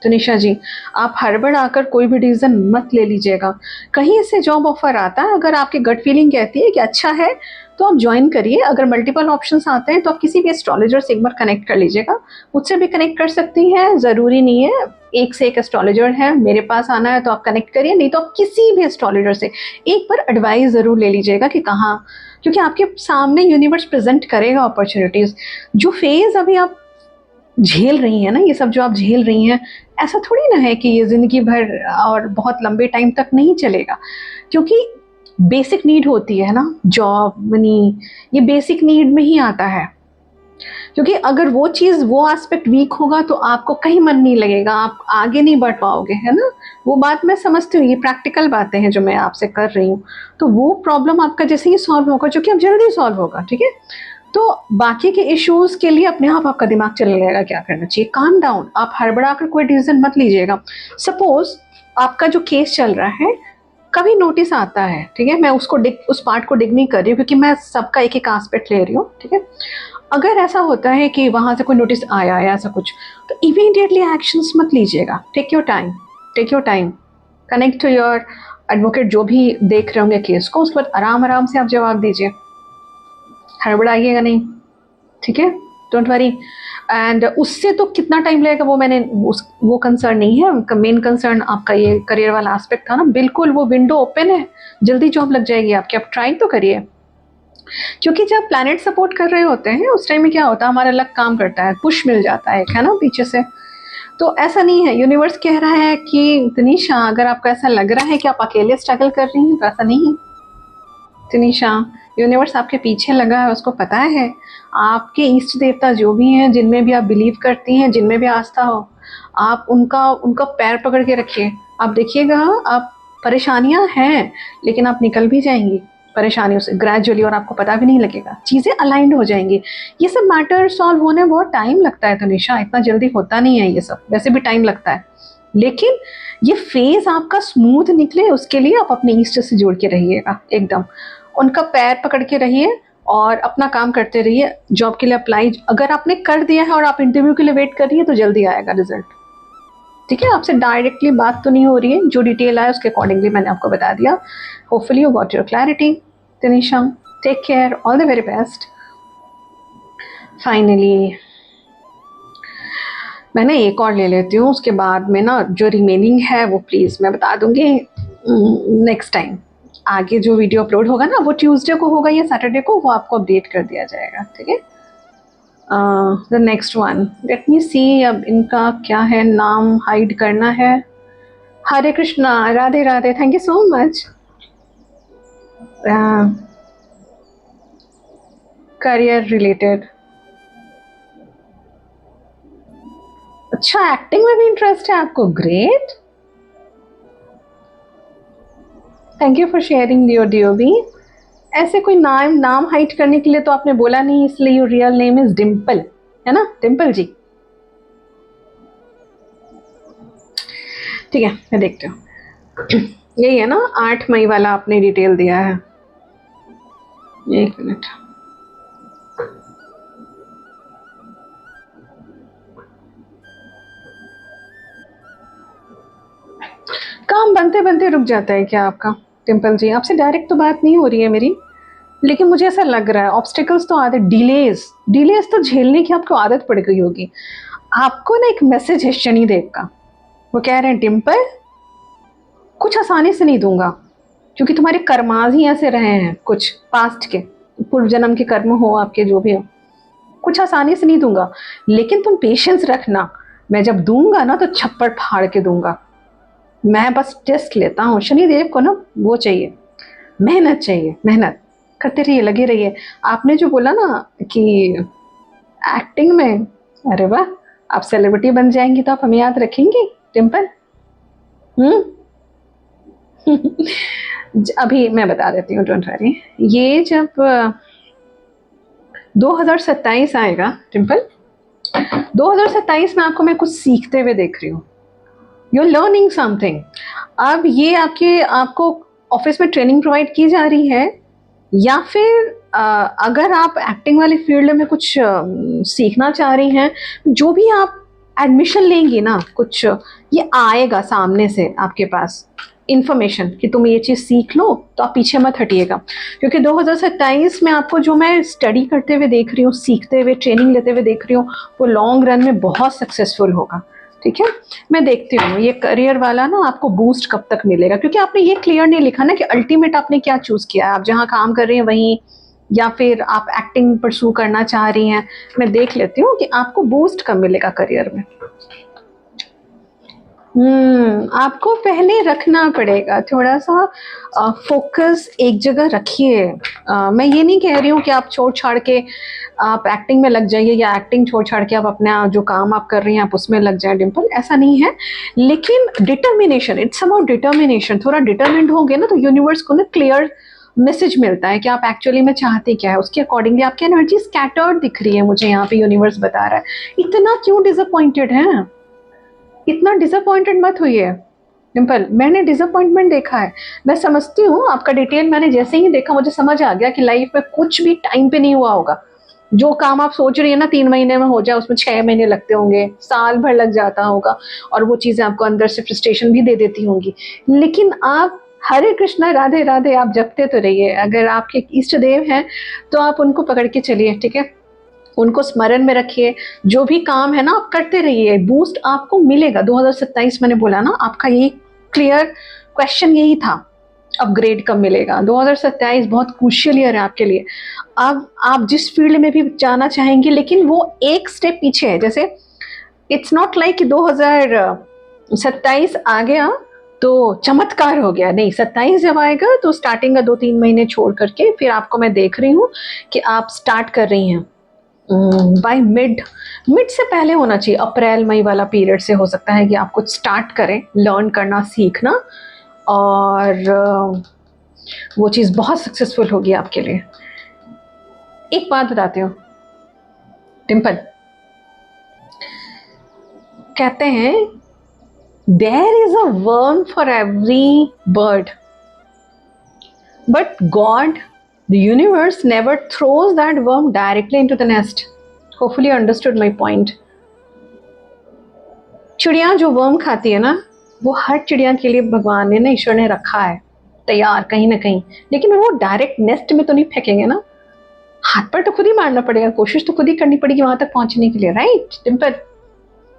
तनिषा जी, आप हड़बड़ाकर कोई भी डिसीजन मत ले लीजिएगा। कहीं से जॉब ऑफर आता है, अगर आपकी गट फीलिंग कहती है कि अच्छा है तो आप ज्वाइन करिए। अगर मल्टीपल ऑप्शंस आते हैं तो आप किसी भी एस्ट्रोलॉजर से एक बार कनेक्ट कर लीजिएगा, मुझसे भी कनेक्ट कर सकती हैं, ज़रूरी नहीं है एक से एक एस्ट्रोलॉजर है। मेरे पास आना है तो आप कनेक्ट करिए, नहीं तो आप किसी भी एस्ट्रोलॉजर से एक बार एडवाइस ज़रूर ले लीजिएगा कि कहाँ, क्योंकि आपके सामने यूनिवर्स प्रेजेंट करेगा अपॉर्चुनिटीज़। जो फेज़ अभी आप झेल रही हैं ना, ये सब जो आप झेल रही हैं, ऐसा थोड़ी ना है कि ये ज़िंदगी भर और बहुत लंबे टाइम तक नहीं चलेगा, क्योंकि बेसिक नीड होती है ना, जॉब, मनी, ये बेसिक नीड में ही आता है। क्योंकि अगर वो चीज़, वो एस्पेक्ट वीक होगा तो आपको कहीं मन नहीं लगेगा, आप आगे नहीं बढ़ पाओगे, है ना। वो बात मैं समझती हूँ, ये प्रैक्टिकल बातें हैं जो मैं आपसे कर रही हूँ। तो वो प्रॉब्लम आपका जैसे ही सॉल्व होगा, जो कि अब जल्दी सॉल्व होगा, ठीक है, तो बाकी के इश्यूज के लिए अपने आप आपका दिमाग चलने लगेगा क्या करना चाहिए। काम डाउन, आप हड़बड़ा कर कोई डिसीजन मत लीजिएगा। सपोज आपका जो केस चल रहा है, कभी नोटिस आता है, ठीक है, मैं उसको उस पार्ट को डिग नहीं कर रही हूँ, क्योंकि मैं सबका एक एक एस्पेक्ट ले रही हूँ, ठीक है। अगर ऐसा होता है कि वहां से कोई नोटिस आया है ऐसा कुछ, तो इमीडिएटली एक्शंस मत लीजिएगा। Take your time, take your time, connect to your advocate जो भी देख रहे होंगे केस को, उसके बाद आराम आराम से आप जवाब दीजिए, हड़बड़ाइएगा नहीं, ठीक है, डोंट वरी। एंड उससे तो कितना टाइम लगेगा वो मैंने वो कंसर्न नहीं है, मेन कंसर्न आपका ये करियर वाला एस्पेक्ट था ना। बिल्कुल वो विंडो ओपन है, जल्दी जॉब लग जाएगी आपकी, आप ट्राई तो करिए। क्योंकि जब प्लैनेट सपोर्ट कर रहे होते हैं उस टाइम में क्या होता है, हमारा लक काम करता है, पुश मिल जाता है, है ना, पीछे से। तो ऐसा नहीं है, यूनिवर्स कह रहा है कि तनीषा, अगर आपको ऐसा लग रहा है कि आप अकेले स्ट्रगल कर रही हैं तो ऐसा नहीं है तनीषा, यूनिवर्स आपके पीछे लगा है, उसको पता है आपके इष्ट देवता जो भी हैं, जिनमें भी आप बिलीव करती हैं, जिनमें भी आस्था हो, आप उनका उनका पैर पकड़ के रखिए। आप देखिएगा, आप परेशानियां हैं लेकिन आप निकल भी जाएंगी परेशानियों से ग्रेजुअली, और आपको पता भी नहीं लगेगा, चीज़ें अलाइंड हो जाएंगी। ये सब मैटर सॉल्व होने में बहुत टाइम लगता है तनीषा, इतना जल्दी होता नहीं है, ये सब वैसे भी टाइम लगता है, लेकिन ये फेज आपका स्मूथ निकले उसके लिए आप अपने ईस्ट से जुड़ के रहिएगा, एकदम उनका पैर पकड़ के रहिए और अपना काम करते रहिए। जॉब के लिए अप्लाई अगर आपने कर दिया है और आप इंटरव्यू के लिए वेट कर रही है तो जल्दी आएगा रिजल्ट, ठीक है। आपसे डायरेक्टली बात तो नहीं हो रही है, जो डिटेल आया उसके अकॉर्डिंगली मैंने आपको बता दिया। Hopefully you got your clarity Tanisha, take care, all the very best. Finally मैं ना एक और ले लेती हूँ, उसके बाद में ना जो रिमेनिंग है वो प्लीज़ मैं बता दूंगी नेक्स्ट टाइम। आगे जो वीडियो अपलोड होगा ना वो ट्यूसडे को होगा या सैटरडे को, वो आपको अपडेट कर दिया जाएगा, ठीक है। The next one, let me see, अब इनका क्या है, नाम हाइड करना है। Hare Krishna, Radhe Radhe, thank you so much. Career related, अच्छा एक्टिंग में भी इंटरेस्ट है आपको, great, thank you for sharing your DOB. ऐसे कोई नाम हाइड करने के लिए तो आपने बोला नहीं, इसलिए your real name is Dimple, है ना डिम्पल जी, ठीक है। मैं देखती हूँ, यही है ना, 8 मई वाला आपने डिटेल दिया है, एक मिनट। काम बनते बनते रुक जाता है क्या आपका? टिम्पल जी, आपसे डायरेक्ट तो बात नहीं हो रही है मेरी, लेकिन मुझे ऐसा लग रहा है ऑब्स्टिकल्स तो आदत, डिलेज तो झेलने की आपको आदत पड़ गई होगी। आपको ना एक मैसेज है शनिदेव का, वो कह रहे हैं टिम्पल कुछ आसानी से नहीं दूंगा, क्योंकि तुम्हारे कर्माज ही ऐसे रहे हैं, कुछ पास्ट के पूर्व जन्म के कर्म हो आपके जो भी हो, कुछ आसानी से नहीं दूंगा, लेकिन तुम पेशेंस रखना, मैं जब दूंगा ना तो छप्पड़ फाड़ के दूंगा। मैं बस टेस्ट लेता हूँ। शनिदेव को ना वो चाहिए, मेहनत चाहिए, मेहनत करते रहिए, लगे रहिए। आपने जो बोला ना कि एक्टिंग में, अरे वाह, आप सेलिब्रिटी बन जाएंगी तो आप हमें याद रखेंगी टिम्पल? अभी मैं बता देती हूँ, डोंट वरी। ये जब 2027 आएगा टिम्पल, 2027 में आपको मैं कुछ सीखते हुए देख रही हूँ। You are learning something. अब ये आपको ऑफिस में ट्रेनिंग प्रोवाइड की जा रही है, या फिर अगर आप एक्टिंग वाली फील्ड में कुछ सीखना चाह रही हैं, जो भी आप एडमिशन लेंगी ना, कुछ ये आएगा सामने से आपके पास इन्फॉर्मेशन कि तुम ये चीज़ सीख लो, तो आप पीछे मत हटिएगा, क्योंकि 2027 में आपको जो मैं स्टडी करते हुए देख रही हूँ, सीखते हुए, ट्रेनिंग लेते हुए देख रही हूँ, वो लॉन्ग रन में बहुत सक्सेसफुल होगा। ठीक है, मैं देखती हूँ ये करियर वाला ना आपको बूस्ट कब तक मिलेगा, क्योंकि आपने ये क्लियर नहीं लिखा ना कि अल्टीमेट आपने क्या चूज किया है, आप जहाँ काम कर रही हैं वहीं, या फिर आप एक्टिंग परसू करना चाह रही हैं। मैं देख लेती हूँ कि आपको बूस्ट कब मिलेगा करियर में। आपको पहले रखना पड़ेगा थोड़ा सा फोकस, एक जगह रखिए। मैं ये नहीं कह रही हूँ कि आप छोड़ छाड़ के आप एक्टिंग में लग जाइए, या एक्टिंग छोड़ छाड़ के आप अपना जो काम आप कर रही हैं आप उसमें लग जाए डिम्पल, ऐसा नहीं है। लेकिन डिटर्मिनेशन, इट्स अबाउट डिटर्मिनेशन। थोड़ा डिटर्मिन्ड होंगे ना तो यूनिवर्स को ना क्लियर मैसेज मिलता है कि आप एक्चुअली में चाहते क्या है, उसके अकॉर्डिंगली आपकी एनर्जी स्कैटर्ड दिख रही है मुझे यहाँ पे, यूनिवर्स बता रहा है। इतना क्यों डिसअपॉइंटेड है? इतना डिसअपॉइंटेड मत होइए डिम्पल, मैंने डिसअपॉइंटमेंट देखा है, मैं समझती हूँ आपका डिटेल। मैंने जैसे ही देखा मुझे समझ आ गया कि लाइफ में कुछ भी टाइम पे नहीं हुआ होगा। जो काम आप सोच रही है ना 3 महीने में हो जाए, उसमें 6 महीने लगते होंगे, साल भर लग जाता होगा, और वो चीजें आपको अंदर से फ्रस्ट्रेशन भी दे देती होंगी। लेकिन आप हरे कृष्णा राधे राधे आप जपते तो रहिए। अगर आपके इष्ट देव हैं तो आप उनको पकड़ के चलिए, ठीक है, उनको स्मरण में रखिए। जो भी काम है ना आप करते रहिए, बूस्ट आपको मिलेगा। 2027 मैंने बोला ना, आपका यही क्लियर क्वेश्चन यही था, अपग्रेड कब मिलेगा। 2027 बहुत क्रूशियल ईयर है आपके लिए। अब आप जिस फील्ड में भी जाना चाहेंगे, लेकिन वो एक स्टेप पीछे है। जैसे इट्स नॉट लाइक कि 2027 आ गया तो चमत्कार हो गया, नहीं, 27 जब आएगा तो स्टार्टिंग का 2-3 महीने छोड़ करके फिर आपको मैं देख रही हूँ कि आप स्टार्ट कर रही हैं। बाय मिड से पहले होना चाहिए, अप्रैल मई वाला पीरियड से हो सकता है कि आप कुछ स्टार्ट करें, लर्न करना, सीखना, और वो चीज़ बहुत सक्सेसफुल होगी आपके लिए। एक बात बताती हूँ टिम्पल, कहते हैं there is a worm for every bird, but God, the universe never throws that worm directly into the nest. Hopefully you understood my point. चिड़िया जो वर्म खाती है ना, वो हर चिड़िया के लिए भगवान ने ना, ईश्वर ने रखा है तैयार कहीं ना कहीं, लेकिन वो डायरेक्ट नेस्ट में तो नहीं फेंकेंगे ना, हाथ पर तो खुद ही मारना पड़ेगा, कोशिश तो खुद ही करनी पड़ेगी वहां तक पहुंचने के लिए, right टिम्पल?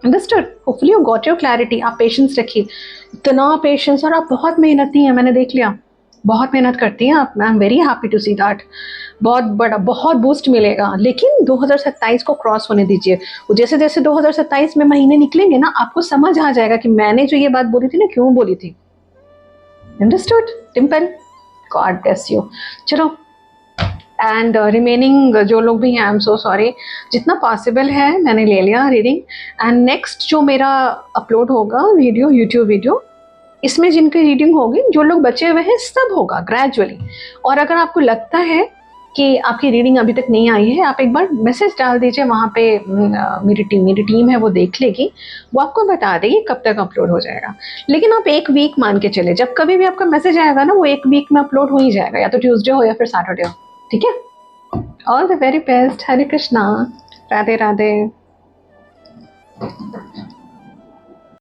Understood? Hopefully you got your clarity. आप पेशेंस रखिए, इतना पेशेंस, और आप बहुत मेहनती हैं, मैंने देख लिया, बहुत मेहनत करती हैं आप। I am very happy to see that. बहुत बड़ा, बहुत बूस्ट मिलेगा, लेकिन 2027 को क्रॉस होने दीजिए। जैसे जैसे 2027 में महीने निकलेंगे ना, आपको समझ आ जाएगा कि मैंने जो ये बात बोली थी ना, क्यों बोली थी। अंडरस्टूड टिम्पल? God bless you. चलो, एंड रिमेनिंग जो लोग भी हैं, आई एम सो सॉरी, जितना पॉसिबल है मैंने ले लिया रीडिंग। एंड नेक्स्ट जो मेरा अपलोड होगा वीडियो, यूट्यूब वीडियो, इसमें जिनकी रीडिंग होगी, जो लोग बचे हुए हैं, सब होगा ग्रेजुअली। और अगर आपको लगता है कि आपकी रीडिंग अभी तक नहीं आई है, आप एक बार मैसेज डाल दीजिए वहाँ पे, मेरी टीम है वो देख लेगी, वो आपको बता देगी कब तक अपलोड हो जाएगा। लेकिन आप एक वीक मान के चले, जब कभी भी आपका मैसेज आएगा ना, वो एक वीक में अपलोड हो ही जाएगा, या तो ट्यूसडे हो या फिर सैटरडे हो। ठीक है? All the very best. Hare Krishna. Radhe Radhe.